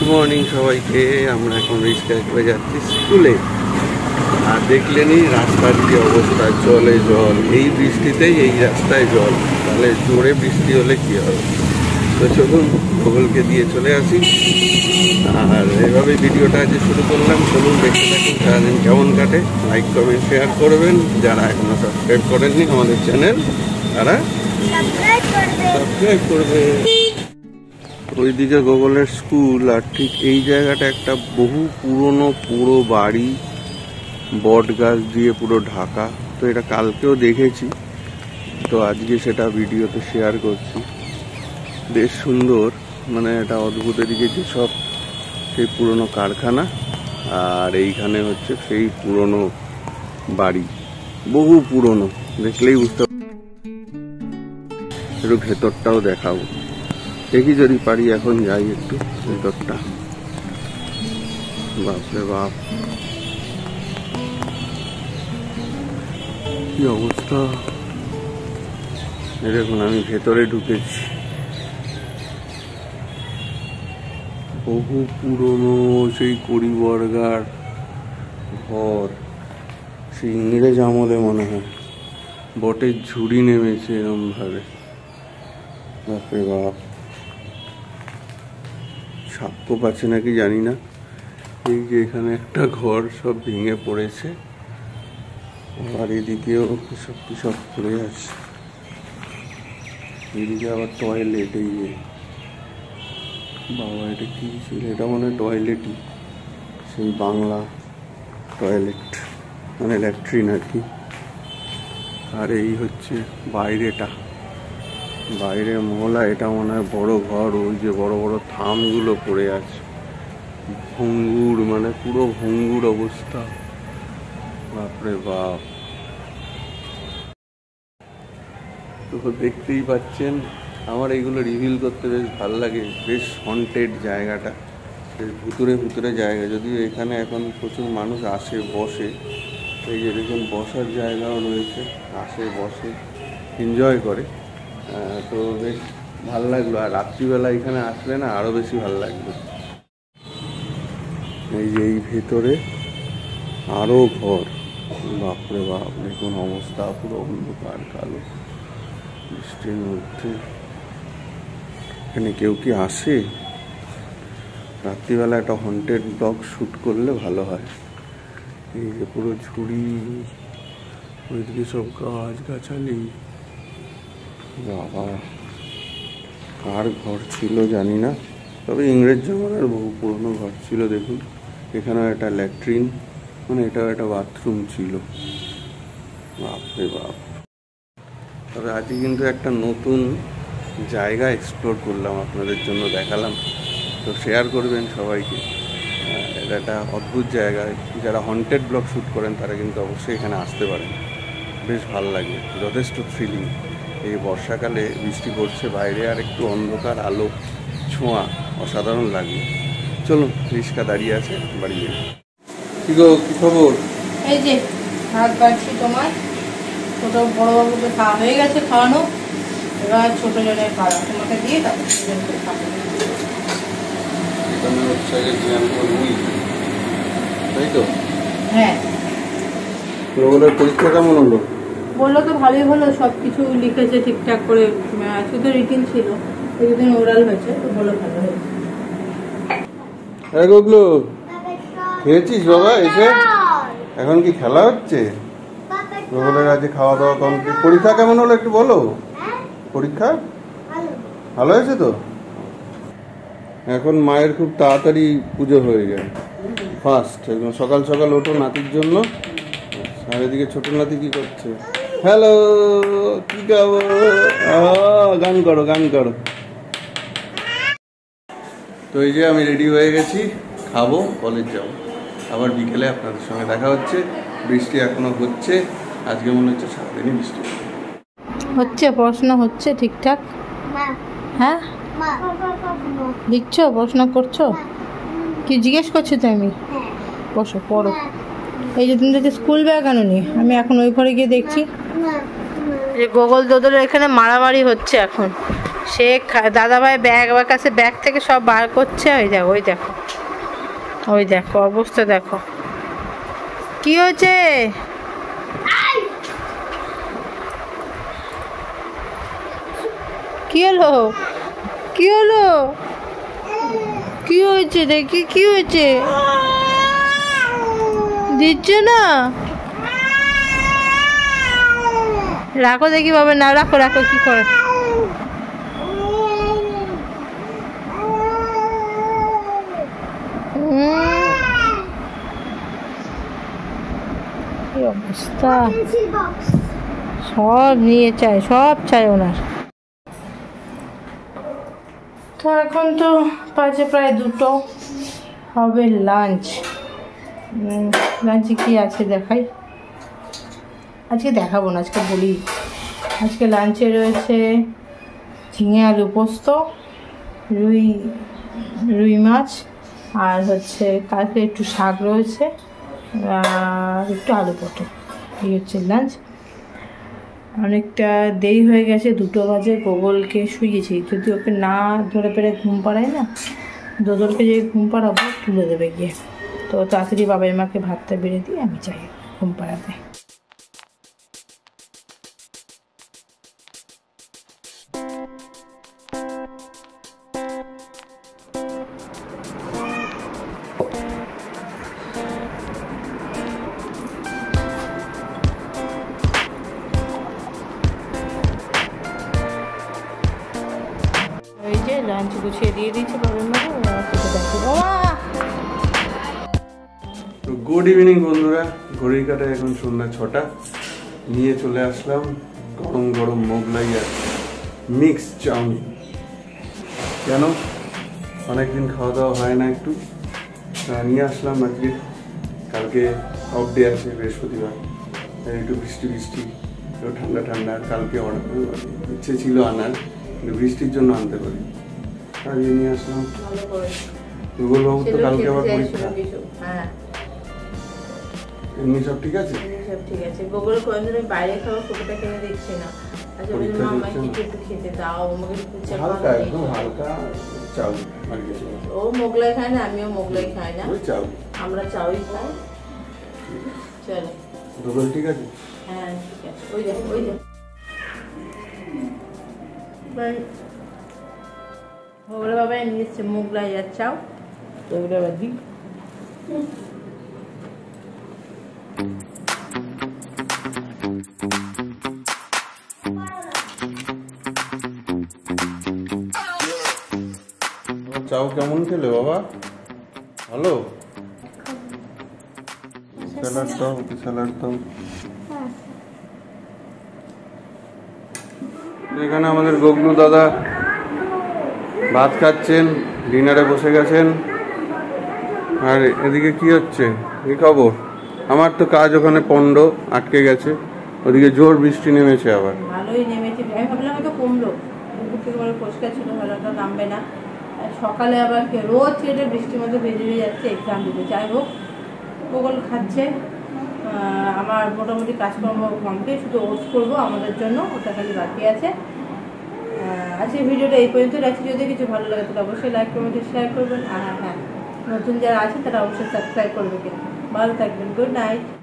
Morning সবাইকে। আমরা এখন রিক্সা করে যাচ্ছি স্কুলে। আর দেখলেনই রাস্তার যে অবস্থা, জলে জল। এই বৃষ্টিতেই এই রাস্তায় জল, তাহলে জোরে বৃষ্টি হলে কী হবে। তো চলুন গুগলকে দিয়ে চলে আসি। আর এভাবে ভিডিওটা আজ শুরু করলাম। চলুন দেখতে থাকুন সারাদিন কেমন কাটে। লাইক কমেন্ট শেয়ার করবেন। যারা এখনো সাবস্ক্রাইব করেননি আমাদের চ্যানেল, তারা সাবস্ক্রাইব করবে। ওইদিকে গুগলের স্কুল, আর ঠিক এই জায়গাটা একটা বহু পুরো বাড়ি, বট গাছ দিয়ে পুরো ঢাকা। তো এটা কালকেও দেখেছি, তো আজকে সেটা ভিডিওতে শেয়ার করছি। বেশ সুন্দর, মানে এটা অদ্ভুত। এদিকে যেসব সেই পুরনো কারখানা, আর এইখানে হচ্ছে সেই পুরনো বাড়ি, বহু পুরনো। দেখলেই বুঝতে একটু ভেতরটাও দেখাবো। দেখি যদি পারি এখন যাই একটু ভেতরটা। বাপরে বাপ, কি অবস্থা! দেখুন আমি ভেতরে ঢুকেছি। বহু পুরনো সেই কড়িবর্গার ঘর, সেই ইংরেজ আমলে মনে হয় বটের ঝুড়ি নেমেছে এরম ভাবে। বাপরে বাপ, সাক্ষ্য পাচ্ছে নাকি জানি না। এই যে এখানে একটা ঘর সব ভেঙে পড়েছে, আর এদিকেও সব পড়ে আছে। এদিকে আবার টয়লেট। এই যে বাবা, এটা কি ছিল? এটা মনে হয় টয়লেটই, সেই বাংলা টয়লেট, মানে ল্যাট্রিন আর কি। আর এই হচ্ছে বাইরেটা, বাইরে মহলা। এটা মনে হয় বড় ঘর। ওই যে বড় বড় থামগুলো পড়ে আছে, ভঙ্গুর, মানে পুরো ভঙ্গুর অবস্থা। বাপরে বাপ, তো দেখতেই পাচ্ছেন। আমার এইগুলো রিভিল করতে বেশ ভালো লাগে। বেশ হন্টেড জায়গাটা, বেশ ভুতুরে জায়গা। যদিও এখানে এখন প্রচুর মানুষ আসে, বসে। এই যে দেখুন বসার জায়গাও রয়েছে, আসে বসে এনজয় করে। তো বেশ ভালো লাগলো। আর রাত্রিবেলা এখানে আসলে না আরও বেশি ভালো লাগলো। এই যে এই ভেতরে আরও ঘর। বাপরে বাপ, দেখুন অবস্থা পুরো অন্ধকার কালো বৃষ্টির মধ্যে। এখানে কেউ কি আসে? রাত্রিবেলা একটা হন্টেড ব্লগ শ্যুট করলে ভালো হয়। এই যে পুরো ঝুড়ি, ওইদিকে সব গাছগাছালি। বাবা, কার ঘর ছিল জানি না, তবে ইংরেজ জমানার বহু পুরনো ঘর ছিল। দেখুন এখানেও একটা ল্যাট্রিন, মানে এটাও একটা বাথরুম ছিল। বাপরে বাপ। তবে আজকে কিন্তু একটা নতুন জায়গা এক্সপ্লোর করলাম, আপনাদের জন্য দেখালাম। তো শেয়ার করবেন সবাইকে। এটা একটা অদ্ভুত জায়গা। যারা হন্টেড ব্লগ শ্যুট করেন তারা কিন্তু অবশ্যই এখানে আসতে পারেন। বেশ ভালো লাগে, যথেষ্ট থ্রিলিং। এই বর্ষাকালে বৃষ্টি পড়ছে বাইরে, আর একটু অন্ধকার, আলো ছোঁয়া, অসাধারণ লাগে। চলুন, রিক্সা দাঁড়িয়ে আছে, বাড়ি যাই। কি গো, কি খবর? এই যে ভাত বাড়ছি তোমার। ছোট বড়বাবুকে খাওয়া হয়ে গেছে, খাওয়ানো। এবার ছোট জনের খাওয়া তোমাকে দিয়ে তারপর ছোটজনকে খাবো। এখানে হচ্ছে তাই তো? হ্যাঁ। প্রবলের পরীক্ষা কেমন হলো? বললো তো ভালোই হলো, সব কিছু লিখেছে ঠিকঠাক করে। শুধু রিটিন ছিল, কিছুদিন ওরাল হয়েছে, তো বলো ভালো হয়েছে। হ্যাঁ গুগলু, খেয়েছিস বাবা? এসে এখন কি খেলা হচ্ছে? প্রবলের আজকে খাওয়া দাওয়া কমপ্লিট। পরীক্ষা কেমন হলো একটু বলো। পরীক্ষা ভালো হয়েছে তো? এখন মায়ের খুব তাড়াতাড়ি পুজো হয়ে যায়, ফার্স্ট একদম সকাল সকাল ওঠো নাতির জন্য। আর এদিকে ছোট নাতি কি করছে? হ্যালো, কি খাবো? গান করো, গান করো। তো এই যে আমি রেডি হয়ে গেছি, খাবো, কলেজ যাবো। আবার বিকেলে আপনাদের সঙ্গে দেখা হচ্ছে। বৃষ্টি এখনো হচ্ছে, আজকে মনে হচ্ছে সারাদিনই বৃষ্টি হচ্ছে। পড়াশোনা হচ্ছে ঠিকঠাক? হ্যাঁ, লিখছো, পড়াশোনা করছো? কি জিজ্ঞেস করছো তুমি? বসো, পড়ো। এই যে তুমি তো স্কুল ব্যাগ আনোনি, আমি এখন ওই ঘরে গিয়ে দেখছি যে গোগল দোদলের এখানে মারামারি হচ্ছে এখন। সে দাদাভাই ব্যাগ আমার কাছে ব্যাগ থেকে সব বার করছে। ওই দেখো ওই দেখো অবস্থা দেখো কি হয়েছে। কি হলো কি হলো কি হয়েছে দেখি কি হয়েছে দিচ্ছে না। রাখো দেখি বাবা না রাখো রাখো কি করে কি অবস্থা সব নিয়ে চাই সব চাই ওনার। তো এখন তো বাজে প্রায় 2টো হবে লাঞ্চ। লাঞ্চে কি আছে দেখাই। আজকে দেখাবো না আজকে বলি। আজকে লাঞ্চে রয়েছে ঝিঙে আলু পোস্ত, রুই মাছ, আর হচ্ছে কালকে একটু শাক রয়েছে আর একটু আলু পটল। এই হচ্ছে লাঞ্চ। অনেকটা দেরি হয়ে গেছে, 2টো বাজে। গোগলকে শুয়েছি, যদি ওকে না ধরে পেরে ঘুম পাড়াই না, দোদলকে যদি ঘুম পাড়াবো তুলে দেবে গিয়ে। তো তাড়াতাড়ি বাবাই মাকে ভাতটা বেড়ে দিয়ে আমি চাই ঘুম পাড়াতে। এই যে লাঞ্চ গুছিয়ে দিয়ে দিয়েছে বাবার মা। তো গুড ইভিনিং বন্ধুরা, ঘড়ির কাটায় এখন সন্ধ্যা 6টা। নিয়ে চলে আসলাম গরম গরম মোগলাই আর মিক্স চাউমিন। কেন অনেকদিন খাওয়া দাওয়া হয় না, একটু নিয়ে আসলাম আজকে। কালকে অফ ডে আছে বৃহস্পতিবার, একটু বৃষ্টি বৃষ্টি, একটু ঠান্ডা ঠান্ডা। কালকে ইচ্ছে ছিল আনার, কিন্তু বৃষ্টির জন্য আনতে পারি। আজকে নিয়ে আসলাম। গুগল বাবু তো কালকে আবার পরীক্ষা। এমনি সব ঠিক আছে? সব ঠিক আছে। গোগল কোনদিন বাইরে খাওয়া ফটোটা কিনে দেখছে না। আচ্ছা বলি মা আমাকে একটু খেতে দাও, আমাকে কুচা হালকা একদম হালকা চাউ আর কিছু না। ও মোগলাই খায় না, আমিও মোগলাই খাই না, ওই চাউ, আমরা চাউই খাই। চলো গোগল ঠিক আছে? হ্যাঁ ঠিক আছে। ওই দেখো ওই দেখো ওগুলো বাবা নিয়ে এসছে মোগলাই আর চাউ। তো ওগুলো আবার দিই। চাউ কেমন খেলে বাবা? ভালো? স্যালাড দাও, স্যালাড দাও। এখানে আমাদের গগনু দাদা ভাত খাচ্ছেন, ডিনারে বসে গেছেন। আর এদিকে কি হচ্ছে, কি খবর? আমার তো কাজ ওখানে পণ্ড আটকে গেছে, ওদিকে জোর বৃষ্টি নেমেছে আবার। ভালোই নেমেছে, আমি ভাবলাম হয়তো কমলো, দুপুর থেকে বলে পরিষ্কার ছিল, ভালোটা নামবে না। সকালে আবার রোজ ছেড়ে বৃষ্টির মধ্যে বেরিয়ে যাচ্ছে এক্সাম দিতে। যাই হোক গোগল খাচ্ছে, আমার মোটামুটি কাজকর্ম কমপ্লিট, শুধু ওটস করবো আমাদের জন্য, ওটা খালি বাকি আছে। আজকে ভিডিওটা এই পর্যন্ত রাখছি। যদি কিছু ভালো লাগে তাহলে অবশ্যই লাইক কমেন্ট শেয়ার করবেন। আর হ্যাঁ, নতুন যারা আছে তারা অবশ্যই সাবস্ক্রাইব করবে। কিন্তু ভালো থাকবেন, গুড নাইট।